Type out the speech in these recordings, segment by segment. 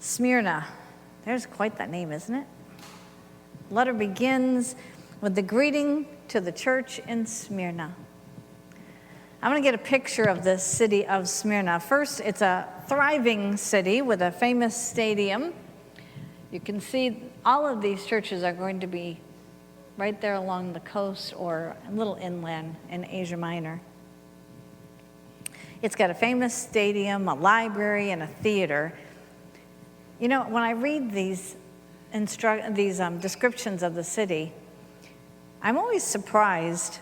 Smyrna. There's quite that name, isn't it? The letter begins with the greeting to the church in Smyrna. I'm going to get a picture of the city of Smyrna. First, it's a thriving city with a famous stadium. You can see all of these churches are going to be right there along the coast or a little inland in Asia Minor. It's got a famous stadium, a library, and a theater. You know, when I read these descriptions of the city, I'm always surprised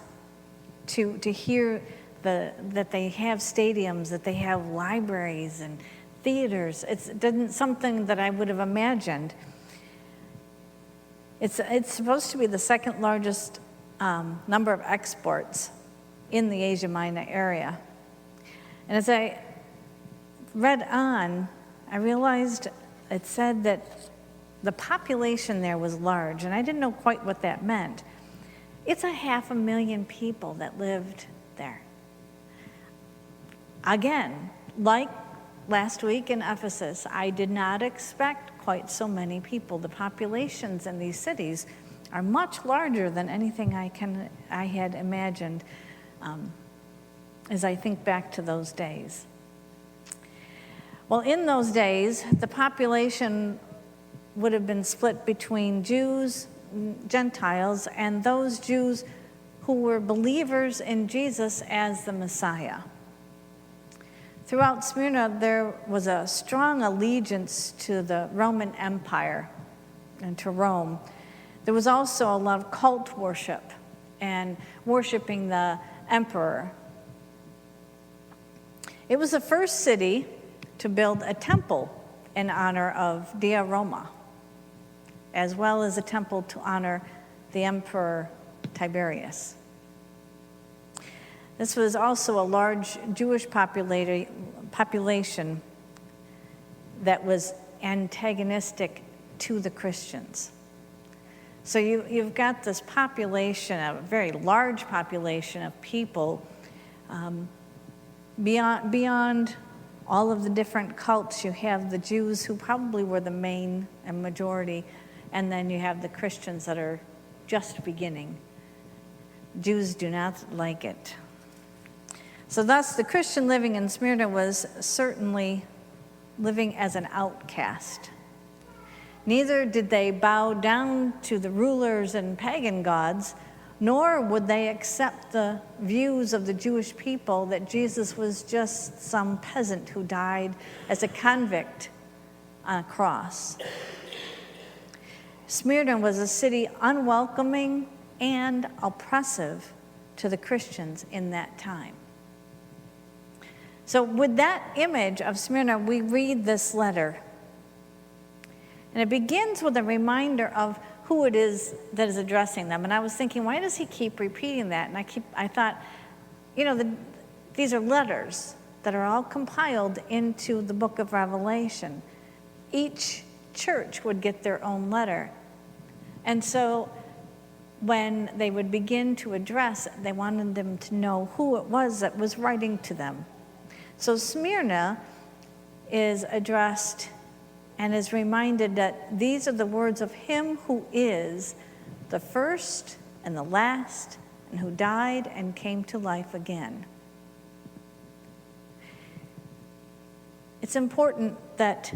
to hear that they have stadiums, that they have libraries and theaters. It's something that I would have imagined. It's supposed to be the second largest number of exports in the Asia Minor area. And as I read on, I realized it said that the population there was large, and I didn't know quite what that meant. It's 500,000 people that lived there. Again, like last week in Ephesus, I did not expect quite so many people. The populations in these cities are much larger than anything I had imagined as I think back to those days. Well, in those days, the population would have been split between Jews, Gentiles, and those Jews who were believers in Jesus as the Messiah. Throughout Smyrna, there was a strong allegiance to the Roman Empire and to Rome. There was also a lot of cult worship and worshiping the emperor. It was the first city to build a temple in honor of Dea Roma, as well as a temple to honor the Emperor Tiberius. This was also a large Jewish population that was antagonistic to the Christians. So you've got this population, a very large population of people beyond all of the different cults. You have the Jews, who probably were the main and majority, and then you have the Christians that are just beginning. Jews do not like it. So thus, the Christian living in Smyrna was certainly living as an outcast. Neither did they bow down to the rulers and pagan gods, nor would they accept the views of the Jewish people that Jesus was just some peasant who died as a convict on a cross. Smyrna was a city unwelcoming and oppressive to the Christians in that time. So with that image of Smyrna, we read this letter. And it begins with a reminder of who it is that is addressing them. And I was thinking, why does he keep repeating that? And I thought, these are letters that are all compiled into the book of Revelation. Each church would get their own letter. And so when they would begin to address, they wanted them to know who it was that was writing to them. So Smyrna is addressed and is reminded that these are the words of him who is the first and the last, and who died and came to life again. It's important that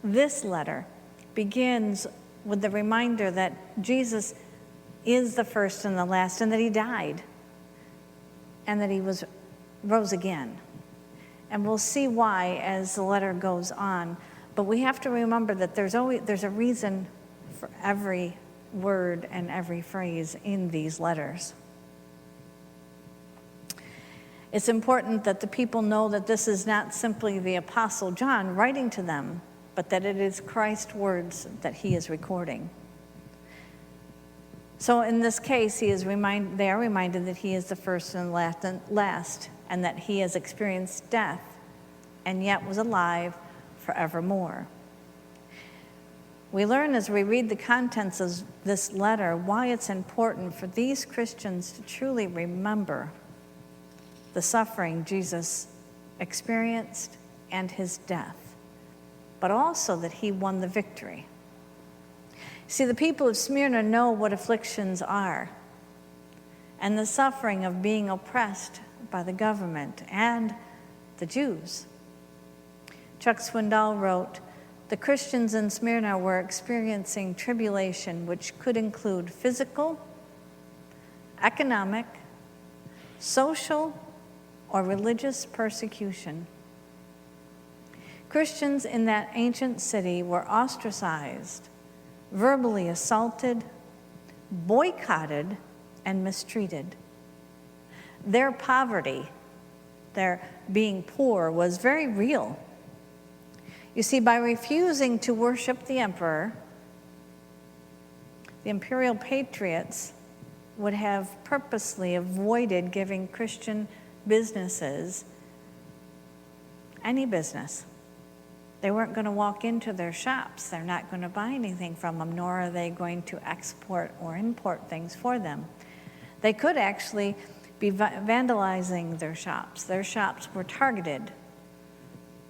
this letter begins with the reminder that Jesus is the first and the last, and that he died, and that he rose again. And we'll see why as the letter goes on. But we have to remember that there's a reason for every word and every phrase in these letters. It's important that the people know that this is not simply the Apostle John writing to them, but that it is Christ's words that he is recording. So in this case, they are reminded that he is the first and last, and that he has experienced death and yet was alive forevermore. We learn as we read the contents of this letter why it's important for these Christians to truly remember the suffering Jesus experienced and his death, but also that he won the victory. See, the people of Smyrna know what afflictions are and the suffering of being oppressed by the government and the Jews. Chuck Swindoll wrote, "The Christians in Smyrna were experiencing tribulation, which could include physical, economic, social, or religious persecution. Christians in that ancient city were ostracized, verbally assaulted, boycotted, and mistreated. Their poverty, their being poor, was very real. You see, by refusing to worship the emperor, the imperial patriots would have purposely avoided giving Christian businesses any business. They weren't going to walk into their shops. They're not going to buy anything from them, nor are they going to export or import things for them. They could actually be vandalizing their shops. Their shops were targeted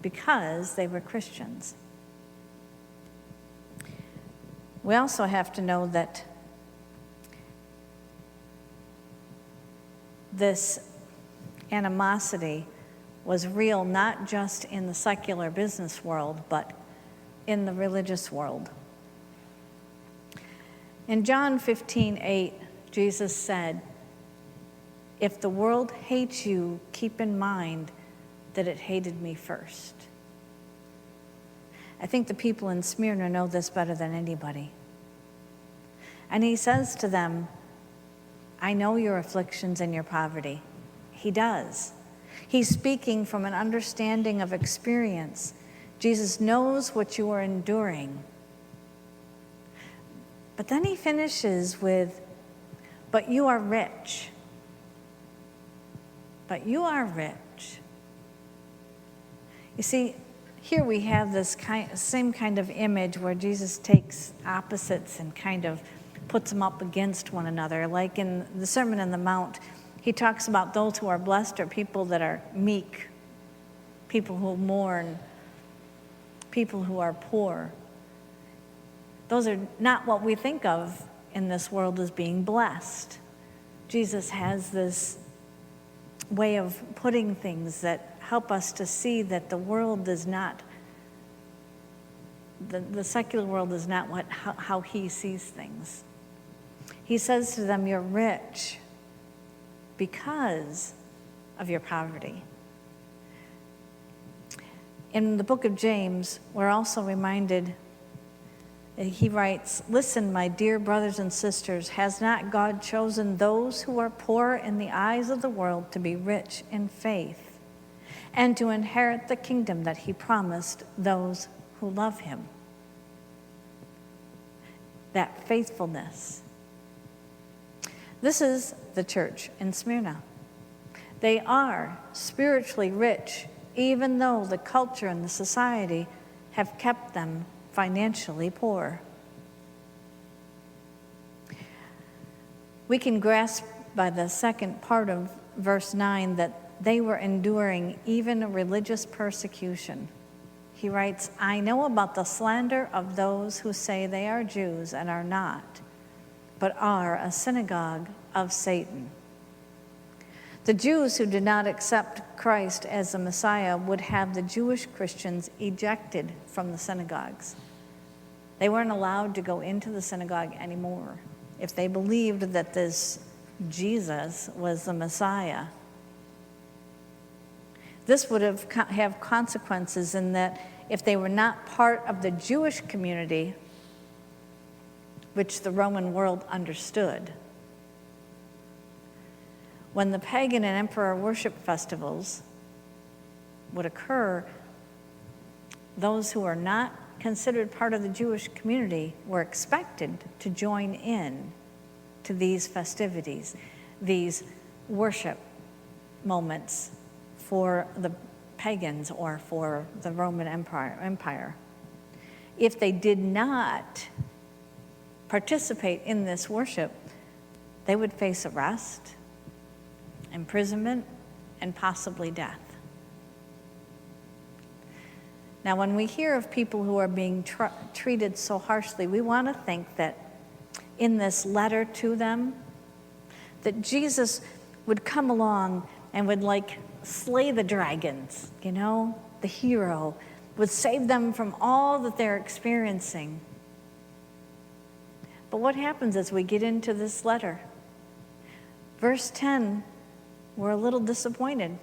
because they were Christians. We also have to know that this animosity was real not just in the secular business world, but in the religious world. In John 15:8, Jesus said, "If the world hates you, keep in mind that it hated me first." I think the people in Smyrna know this better than anybody. And he says to them, "I know your afflictions and your poverty." He does. He's speaking from an understanding of experience. Jesus knows what you are enduring. But then he finishes with, "But you are rich. But you are rich." You see, here we have this same kind of image where Jesus takes opposites and kind of puts them up against one another. Like in the Sermon on the Mount, he talks about those who are blessed are people that are meek, people who mourn, people who are poor. Those are not what we think of in this world as being blessed. Jesus has this way of putting things that help us to see that the world is not, the secular world is not how he sees things. He says to them, "You're rich because of your poverty." In the book of James, we're also reminded, he writes, "Listen, my dear brothers and sisters, has not God chosen those who are poor in the eyes of the world to be rich in faith and to inherit the kingdom that he promised those who love him?" That faithfulness. This is the church in Smyrna. They are spiritually rich, even though the culture and the society have kept them financially poor. We can grasp by the second part of verse 9 that they were enduring even religious persecution. He writes, "I know about the slander of those who say they are Jews and are not, but are a synagogue of Satan." The Jews who did not accept Christ as the Messiah would have the Jewish Christians ejected from the synagogues. They weren't allowed to go into the synagogue anymore if they believed that this Jesus was the Messiah. This would have consequences in that if they were not part of the Jewish community, which the Roman world understood, when the pagan and emperor worship festivals would occur, those who are not considered part of the Jewish community were expected to join in to these festivities, these worship moments for the pagans or for the Roman Empire. If they did not participate in this worship, they would face arrest, imprisonment, and possibly death. Now, when we hear of people who are being treated so harshly, we want to think that in this letter to them, that Jesus would come along and would slay the dragons, the hero, would save them from all that they're experiencing. But what happens as we get into this letter? Verse 10, we're a little disappointed.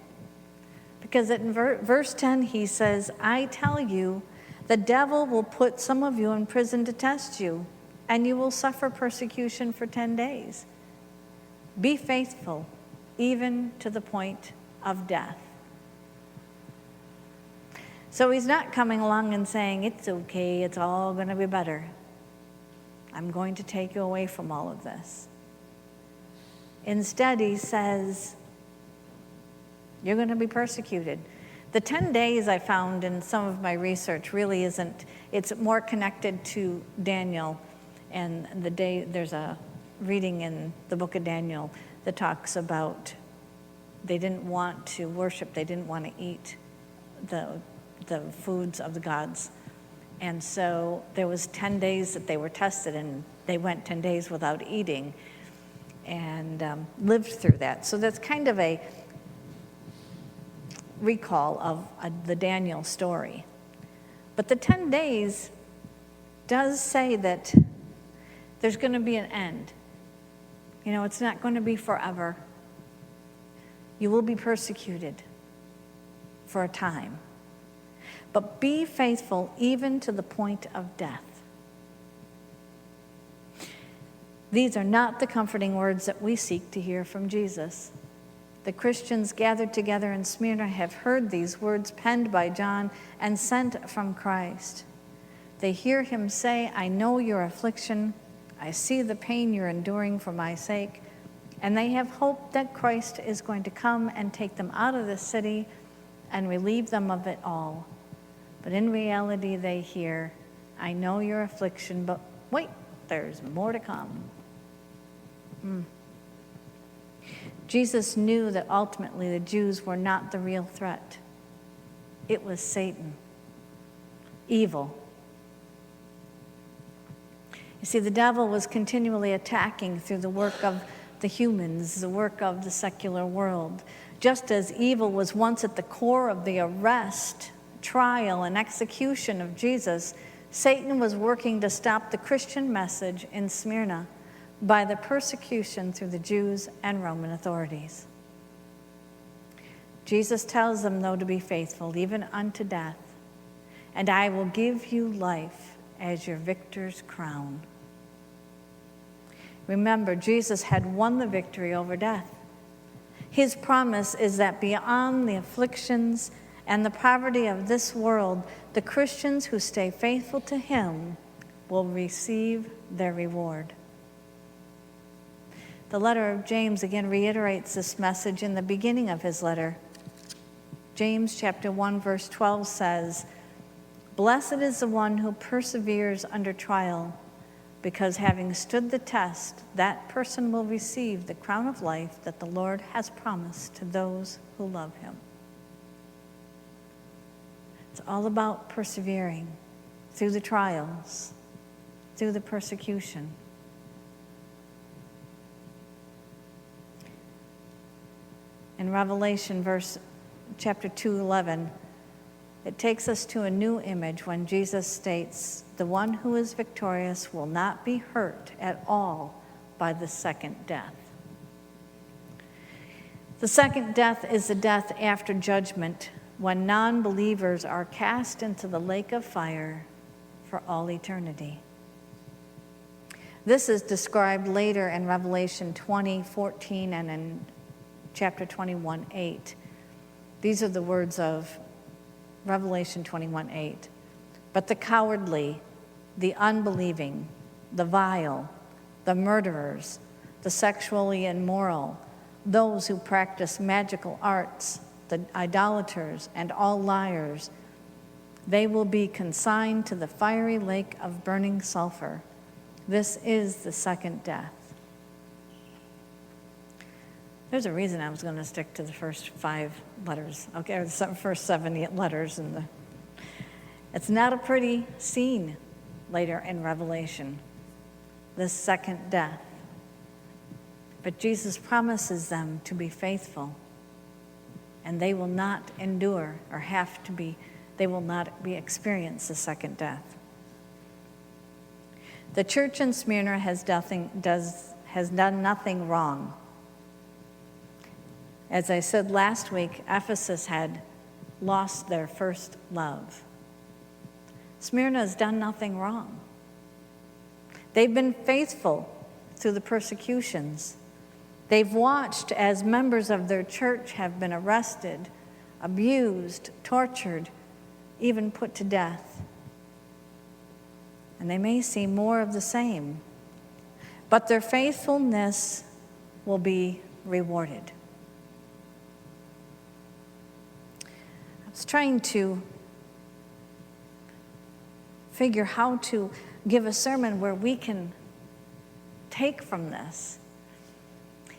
Because in verse 10, he says, I tell you, the devil will put some of you in prison to test you, and you will suffer persecution for 10 days. Be faithful, even to the point of death. So he's not coming along and saying, it's okay, it's all going to be better. I'm going to take you away from all of this. Instead, he says, you're going to be persecuted. The 10 days I found in some of my research really isn't, it's more connected to Daniel. And there's a reading in the book of Daniel that talks about they didn't want to worship, they didn't want to eat the foods of the gods. And so there was 10 days that they were tested, and they went 10 days without eating and lived through that. So that's kind of a recall of the Daniel story. But the 10 days does say that there's going to be an end. It's not going to be forever. You will be persecuted for a time. But be faithful even to the point of death. These are not the comforting words that we seek to hear from Jesus. The Christians gathered together in Smyrna have heard these words penned by John and sent from Christ. They hear him say, I know your affliction. I see the pain you're enduring for my sake. And they have hope that Christ is going to come and take them out of the city and relieve them of it all. But in reality, they hear, I know your affliction, but wait, there's more to come. Jesus knew that ultimately the Jews were not the real threat. It was Satan, evil. You see, the devil was continually attacking through the work of the humans, the work of the secular world. Just as evil was once at the core of the arrest, trial, and execution of Jesus, Satan was working to stop the Christian message in Smyrna by the persecution through the Jews and Roman authorities. Jesus tells them, though, to be faithful, even unto death, and I will give you life as your victor's crown. Remember, Jesus had won the victory over death. His promise is that beyond the afflictions and the poverty of this world, the Christians who stay faithful to him will receive their reward. The letter of James again reiterates this message in the beginning of his letter. James chapter 1, verse 12 says, Blessed is the one who perseveres under trial, because having stood the test, that person will receive the crown of life that the Lord has promised to those who love him. It's all about persevering through the trials, through the persecution. In Revelation chapter 2:11, it takes us to a new image when Jesus states, the one who is victorious will not be hurt at all by the second death. The second death is the death after judgment, when non-believers are cast into the lake of fire for all eternity. This is described later in Revelation 20:14 and in chapter 21:8. These are the words of Revelation 21:8. But the cowardly, the unbelieving, the vile, the murderers, the sexually immoral, those who practice magical arts, the idolaters, and all liars, they will be consigned to the fiery lake of burning sulfur. This is the second death. There's a reason I was going to stick to the first 5 letters, okay, or the first 7 letters It's not a pretty scene later in Revelation, this second death. But Jesus promises them to be faithful, and they will not endure or they will not experience the second death. The church in Smyrna has done nothing wrong. As I said last week, Ephesus had lost their first love. Smyrna has done nothing wrong. They've been faithful through the persecutions. They've watched as members of their church have been arrested, abused, tortured, even put to death. And they may see more of the same, but their faithfulness will be rewarded. I was trying to figure how to give a sermon where we can take from this.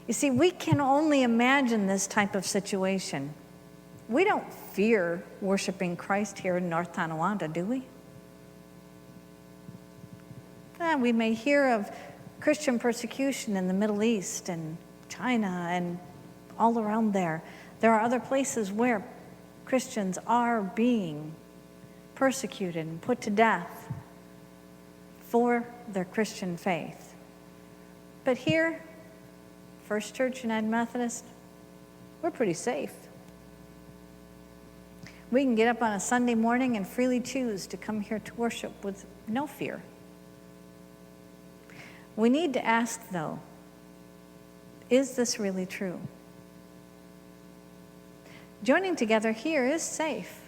You see, we can only imagine this type of situation. We don't fear worshiping Christ here in North Tonawanda, do we? We may hear of Christian persecution in the Middle East and China and all around there. There are other places where Christians are being persecuted and put to death for their Christian faith. But here, First Church United Methodist, we're pretty safe. We can get up on a Sunday morning and freely choose to come here to worship with no fear. We need to ask, though, is this really true? Joining together here is safe.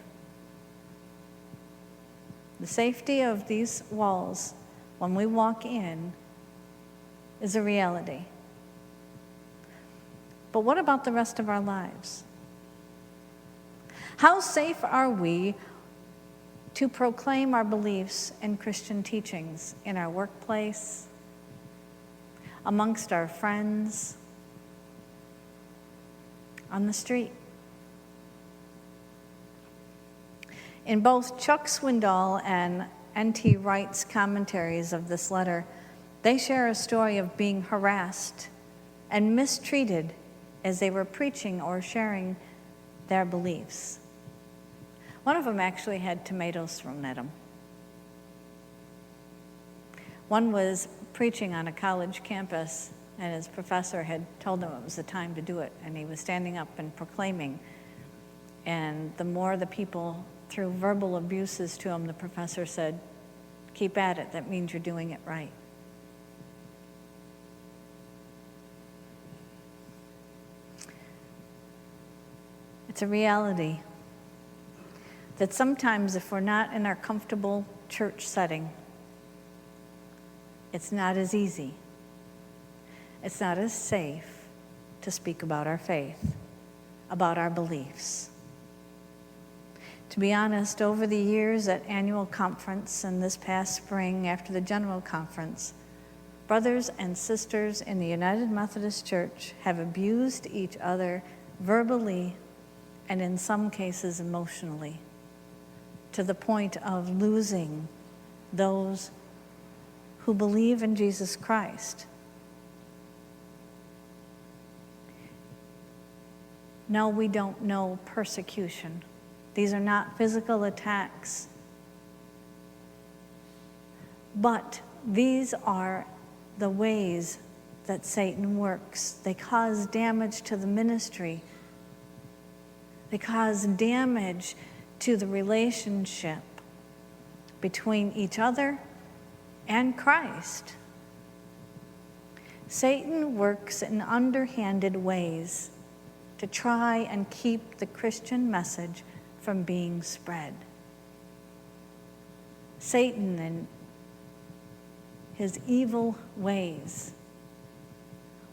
The safety of these walls when we walk in is a reality. But what about the rest of our lives? How safe are we to proclaim our beliefs and Christian teachings in our workplace, amongst our friends, on the street? In both Chuck Swindoll and N.T. Wright's commentaries of this letter, they share a story of being harassed and mistreated as they were preaching or sharing their beliefs. One of them actually had tomatoes thrown at him. One was preaching on a college campus, and his professor had told him it was the time to do it, and he was standing up and proclaiming. And the more the people threw verbal abuses to him, the professor said, "Keep at it, that means you're doing it right." It's a reality that sometimes if we're not in our comfortable church setting, it's not as easy, it's not as safe to speak about our faith, about our beliefs. To be honest, over the years at annual conference and this past spring after the general conference, brothers and sisters in the United Methodist Church have abused each other verbally and in some cases emotionally, to the point of losing those who believe in Jesus Christ. No, we don't know persecution. These are not physical attacks. But these are the ways that Satan works. They cause damage to the ministry. They cause damage to the relationship between each other and Christ. Satan works in underhanded ways to try and keep the Christian message from being spread. Satan and his evil ways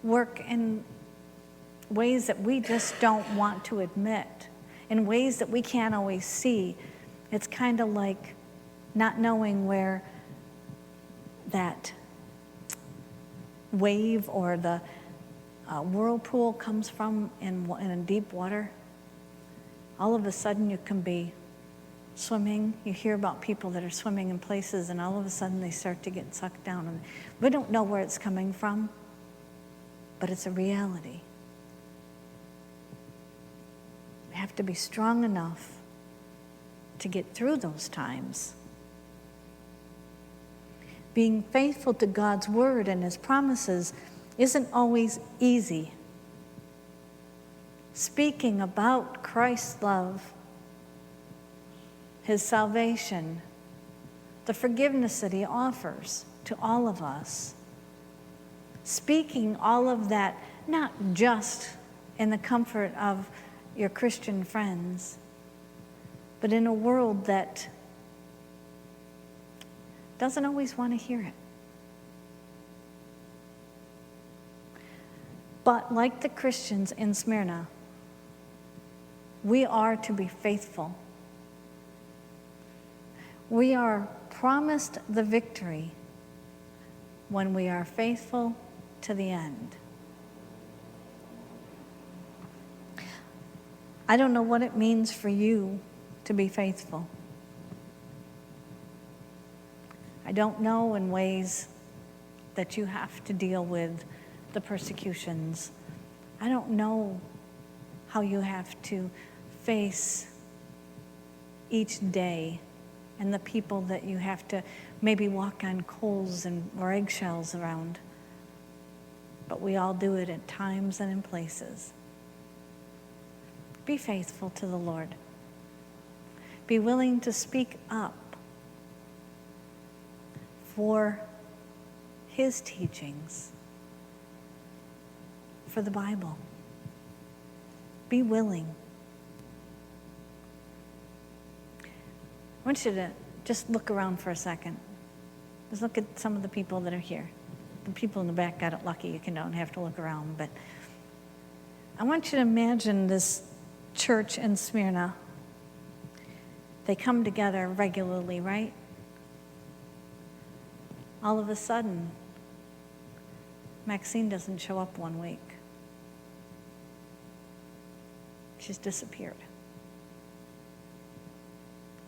work in ways that we just don't want to admit, in ways that we can't always see. It's kind of like not knowing where that wave or the whirlpool comes from in deep water. All of a sudden you can be swimming. You hear about people that are swimming in places and all of a sudden they start to get sucked down. And we don't know where it's coming from, but it's a reality. We have to be strong enough to get through those times. Being faithful to God's word and his promises isn't always easy. Speaking about Christ's love, his salvation, the forgiveness that he offers to all of us. Speaking all of that, not just in the comfort of your Christian friends, but in a world that doesn't always want to hear it. But like the Christians in Smyrna, we are to be faithful. We are promised the victory when we are faithful to the end. I don't know what it means for you to be faithful. I don't know in ways that you have to deal with the persecutions. I don't know how you have to face each day and the people that you have to maybe walk on coals or eggshells around. But we all do it at times and in places. Be faithful to the Lord. Be willing to speak up for his teachings, for the Bible. Be willing. I want you to just look around for a second. Just look at some of the people that are here. The people in the back got it lucky. You don't have to look around. But I want you to imagine this church in Smyrna. They come together regularly, right? All of a sudden, Maxine doesn't show up one week. She's disappeared.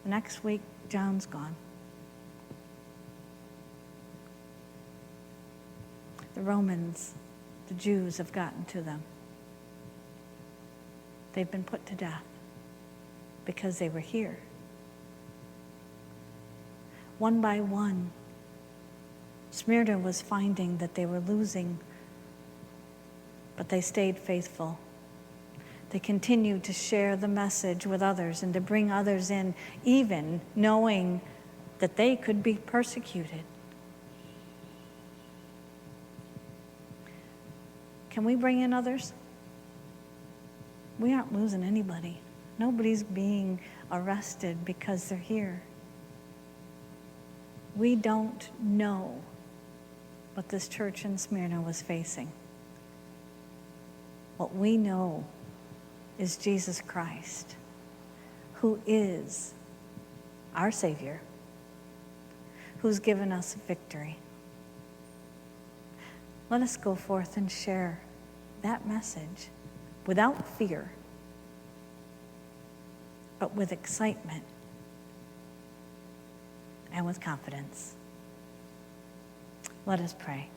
The next week, John's gone. The Romans, the Jews have gotten to them. They've been put to death because they were here. One by one, Smyrna was finding that they were losing, but they stayed faithful. They continued to share the message with others and to bring others in, even knowing that they could be persecuted. Can we bring in others? We aren't losing anybody. Nobody's being arrested because they're here. We don't know what this church in Smyrna was facing. What we know is Jesus Christ, who is our Savior, who's given us victory. Let us go forth and share that message without fear, but with excitement and with confidence. Let us pray.